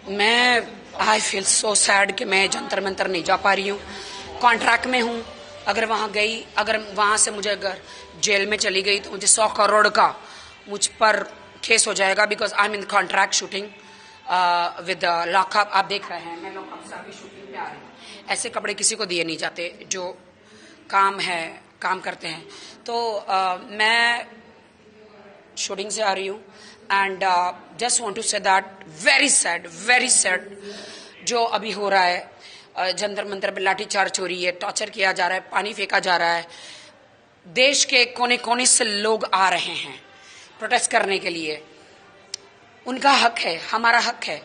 मैं I feel so sad कि मैं जंतर मंतर नहीं जा पा रही हूँ। कॉन्ट्रैक्ट में हूँ। अगर वहाँ से मुझे अगर जेल में चली गई तो मुझे 100 करोड़ का मुझ पर केस हो जाएगा, because I am in contract shooting with lockup. आप देख रहे हैं मैं लॉकअप से अभी शूटिंग पे आ रही हूँ। ऐसे कपड़े किसी को दिए नहीं जाते जो काम करते हैं। तो मैं शूटिंग से आ रही हूँ and just want to say that very sad जो अभी हो रहा है। जंतर मंतर पे लाठीचार्ज हो रही है, टॉर्चर किया जा रहा है, पानी फेंका जा रहा है। देश के कोने कोने से लोग आ रहे हैं प्रोटेस्ट करने के लिए। उनका हक है, हमारा हक है।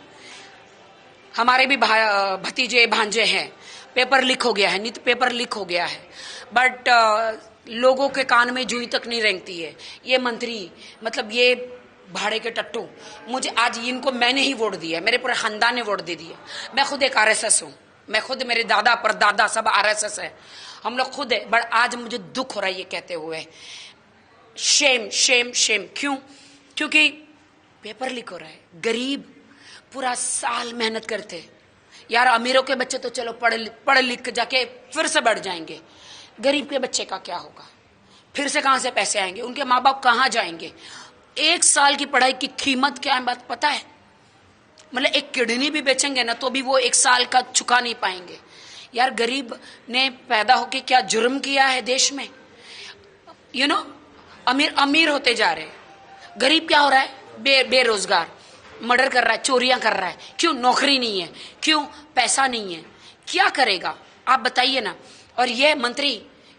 हमारे भी भतीजे भांजे हैं। पेपर लीक हो गया है, नहीं तो पेपर लीक हो गया है, बट लोगों के कान में जूई तक नहीं रेंगती है। ये मंत्री मतलब ये भाड़े के टट्टू, मुझे आज इनको मैंने ही वोट दिया, मेरे पूरे खानदान ने वोट दे दिया। मैं खुद एक आरएसएस हूँ, मैं खुद, मेरे दादा परदादा सब आरएसएस है, हम लोग खुद है। बट आज मुझे दुख हो रहा है ये कहते हुए। Shem Shem Shem. क्यों? क्योंकि पेपर लीक हो रहा है। गरीब पूरा साल मेहनत करते यार। अमीरों के बच्चे तो चलो पढ़ लिख जाके फिर से बढ़ जाएंगे। गरीब के बच्चे का क्या होगा? फिर से कहां से पैसे आएंगे? उनके माँ बाप कहां जाएंगे? 1 साल की पढ़ाई की कीमत क्या है बात पता है? मतलब एक किडनी भी बेचेंगे ना तो भी वो 1 साल का चुका नहीं पाएंगे। यार गरीब ने पैदा होके क्या जुर्म किया है देश में? यू नो, अमीर होते जा रहे हैं। गरीब क्या हो रहा है? बेरोजगार, मर्डर कर रहा है, चोरियां कर रहा है। क्यों? नौकरी नहीं है। क्यों? पैसा नहीं है। क्या करेगा आप बताइए ना। और ये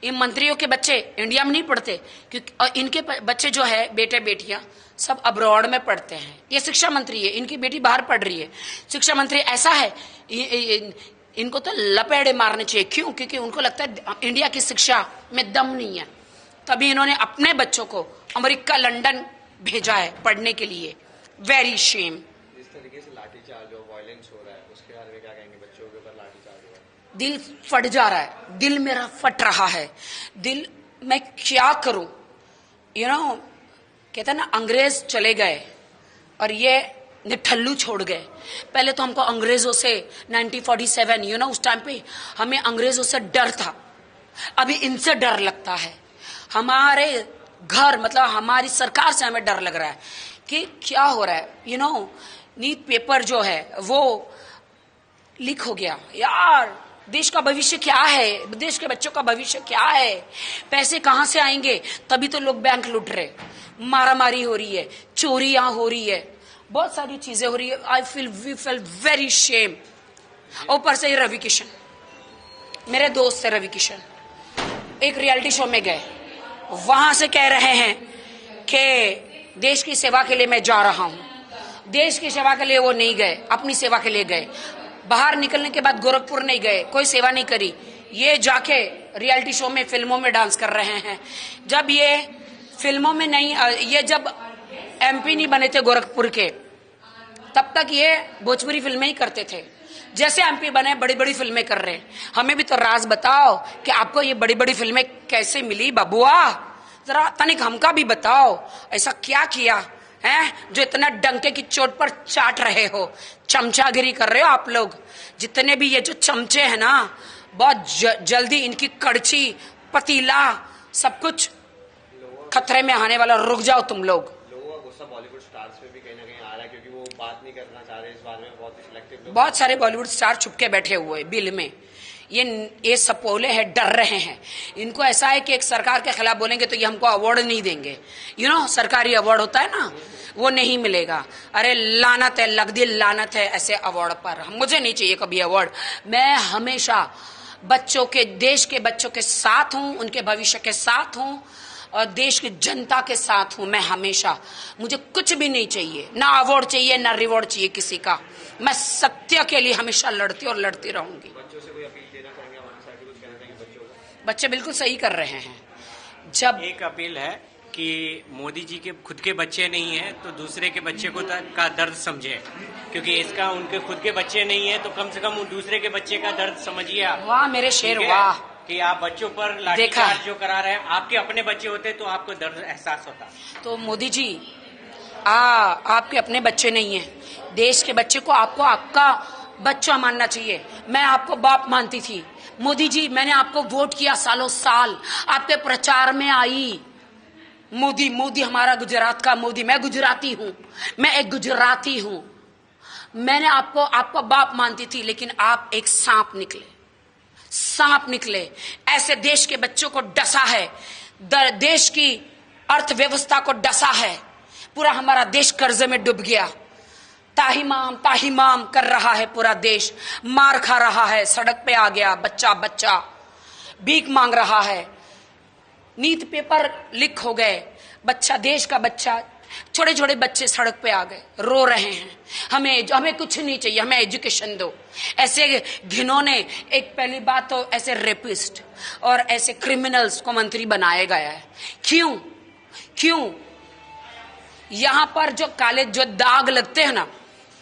इन मंत्रियों के बच्चे इंडिया में नहीं पढ़ते, क्योंकि इनके बच्चे जो है बेटे बेटियां सब अब्रॉड में पढ़ते हैं। ये शिक्षा मंत्री है, इनकी बेटी बाहर पढ़ रही है। शिक्षा मंत्री ऐसा है, इनको तो लपेड़े मारने चाहिए। क्यों? क्योंकि उनको लगता है इंडिया की शिक्षा में दम नहीं है, तभी इन्होंने अपने बच्चों को अमेरिका लंदन भेजा है पढ़ने के लिए। Very shame. इस तरीके से लाठीचार्ज और वायलेंस हो रहा है, उसके बारे में क्या कहेंगे? बच्चों के ऊपर लाठीचार्ज हो रहा है, दिल फट जा रहा है। दिल मेरा फट रहा है। दिल, मैं क्या करूं? यू नो, कहते हैं ना, अंग्रेज चले गए और ये निठल्लू छोड़ गए। पहले तो हमको अंग्रेजों से 1947 यू नो, उस टाइम पे हमें अंग्रेजों से डर था। अभी इनसे डर लगता है। हमारे घर मतलब हमारी सरकार से हमें डर लग रहा है कि क्या हो रहा है। यू नो, नीट पेपर जो है वो लीक हो गया। यार देश का भविष्य क्या है? देश के बच्चों का भविष्य क्या है? पैसे कहां से आएंगे? तभी तो लोग बैंक लूट रहे, मारामारी हो रही है, चोरियां हो रही है, बहुत सारी चीजें हो रही है। We feel very shame. ऊपर से रवि किशन, मेरे दोस्त है रवि किशन, एक रियलिटी शो में गए, वहां से कह रहे हैं कि देश की सेवा के लिए मैं जा रहा हूं। देश की सेवा के लिए वो नहीं गए, अपनी सेवा के लिए गए। बाहर निकलने के बाद गोरखपुर नहीं गए, कोई सेवा नहीं करी। ये जाके रियलिटी शो में, फिल्मों में डांस कर रहे हैं। जब ये फिल्मों में नहीं, ये जब एमपी नहीं बने थे गोरखपुर के, तब तक ये भोजपुरी फिल्में ही करते थे। जैसे एमपी बने बड़ी बड़ी फिल्में कर रहे हैं। हमें भी तो राज बताओ कि आपको ये बड़ी बड़ी फिल्में कैसे मिली बबुआ? जरा तनिक हमका भी बताओ, ऐसा क्या किया है जो इतना डंके की चोट पर चाट रहे हो? चमचागिरी कर रहे हो आप लोग। जितने भी ये जो चमचे हैं ना, बहुत जल्दी इनकी कड़छी, पतीला, सब कुछ खतरे में आने वाला। रुक जाओ तुम लोग। लोगों का गुस्सा बॉलीवुड स्टार्स पे भी कहीं ना कहीं आ रहा है, क्योंकि वो बात नहीं करना चाह रहे इस बारे में। बहुत सारे बॉलीवुड स्टार छुपके बैठे हुए हैं बिल में। ये सपोले हैं, डर रहे हैं। इनको ऐसा है कि एक सरकार के खिलाफ बोलेंगे तो ये हमको अवार्ड नहीं देंगे। यू नो, सरकारी अवार्ड होता है ना, वो नहीं मिलेगा। अरे लानत है, लगदी लानत है ऐसे अवार्ड पर। मुझे नहीं चाहिए कभी अवार्ड। मैं हमेशा बच्चों के, देश के बच्चों के साथ हूं, उनके भविष्य के साथ हूं और देश की जनता के साथ हूं मैं हमेशा। मुझे कुछ भी नहीं चाहिए, ना अवार्ड चाहिए ना रिवॉर्ड चाहिए किसी का। मैं सत्य के लिए हमेशा लड़ती और लड़ती रहूंगी। बच्चों से कोई अपील देना चाहेंगे हमारे साथ, कुछ कहना चाहेंगे बच्चों को? बच्चे बिल्कुल सही कर रहे हैं। जब एक अपील है कि मोदी जी के खुद के बच्चे नहीं है तो दूसरे के बच्चे को का दर्द समझे, क्योंकि इसका उनके खुद के बच्चे नहीं है तो कम से कम दूसरे के बच्चे का दर्द समझिए आप। वाह मेरे शेर, वाह। कि आप बच्चों पर लाठीचार्ज जो करा रहे हैं, आपके अपने बच्चे होते तो आपको दर्द एहसास होता। तो मोदी जी, आपके अपने बच्चे नहीं हैं। देश के बच्चे को आपको आपका बच्चा मानना चाहिए। मैं आपको बाप मानती थी। मोदी जी, मैंने आपको वोट किया सालों साल, आपके प्रचार में आई। मोदी मोदी हमारा गुजरात का मोदी। मैं गुजराती हूं, मैं एक गुजराती हूं। मैंने आपको बाप मानती थी, लेकिन आप एक सांप निकले, सांप निकले। ऐसे देश के बच्चों को डसा है, देश की अर्थव्यवस्था को डसा है। पूरा हमारा देश कर्जे में डूब गया। ताहिमाम कर रहा है पूरा देश, मार खा रहा है, सड़क पे आ गया बच्चा बच्चा, भीख मांग रहा है। नीट पेपर लीक हो गए, बच्चा, देश का बच्चा, छोटे छोटे बच्चे सड़क पे आ गए, रो रहे हैं। हमें कुछ नहीं चाहिए, हमें एजुकेशन दो। ऐसे घिनौने, एक पहली बात तो ऐसे रेपिस्ट और ऐसे क्रिमिनल्स को मंत्री बनाया गया है। क्यों यहां पर जो काले जो दाग लगते हैं ना,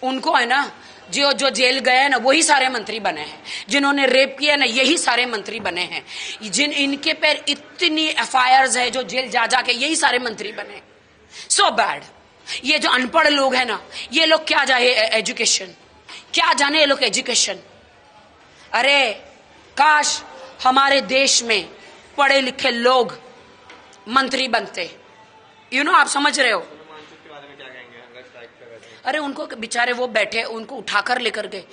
उनको है ना, जो जेल गए हैं ना, वही सारे मंत्री बने हैं। जिन्होंने रेप किया ना, यही सारे मंत्री बने हैं। जिन इनके पर इतनी एफआईआर्स है, जो जेल जा के यही सारे मंत्री बने। So bad. ये जो अनपढ़ लोग हैं ना, ये लोग क्या जाने एजुकेशन, क्या जाने ये लोग एजुकेशन। अरे काश हमारे देश में पढ़े लिखे लोग मंत्री बनते। आप समझ रहे हो। अरे उनको बेचारे वो बैठे, उनको उठाकर लेकर गए।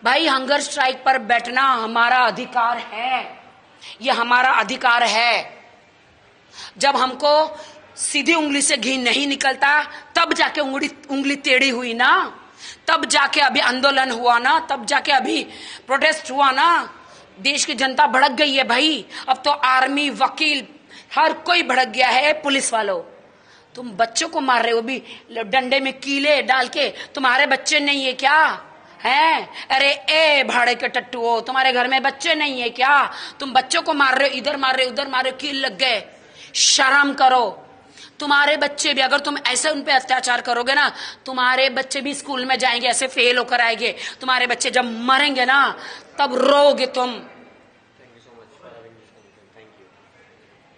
भाई, हंगर स्ट्राइक पर बैठना हमारा अधिकार है, ये हमारा अधिकार है। जब हमको सीधी उंगली से घी नहीं निकलता, तब जाके उंगली टेढ़ी हुई ना, तब जाके अभी आंदोलन हुआ ना, तब जाके अभी प्रोटेस्ट हुआ ना। देश की जनता भड़क गई है भाई। अब तो आर्मी, वकील, हर कोई भड़क गया है। पुलिस वालों, तुम बच्चों को मार रहे हो, भी डंडे में कीले डाल के। तुम्हारे बच्चे नहीं है क्या? हैं? अरे ए भाड़े के टट्टुओ, तुम्हारे घर में बच्चे नहीं है क्या? तुम बच्चों को मार रहे हो, इधर मार रहे हो, उधर मार रहे हो, कील लग गए। शर्म करो। तुम्हारे बच्चे भी, अगर तुम ऐसे उन पे अत्याचार करोगे ना, तुम्हारे बच्चे भी स्कूल में जाएंगे, ऐसे फेल होकर आएंगे। तुम्हारे बच्चे जब मरेंगे ना, तब रोगे तुम।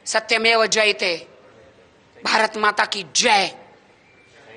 सत्यमेव जयते। भारत माता की जय।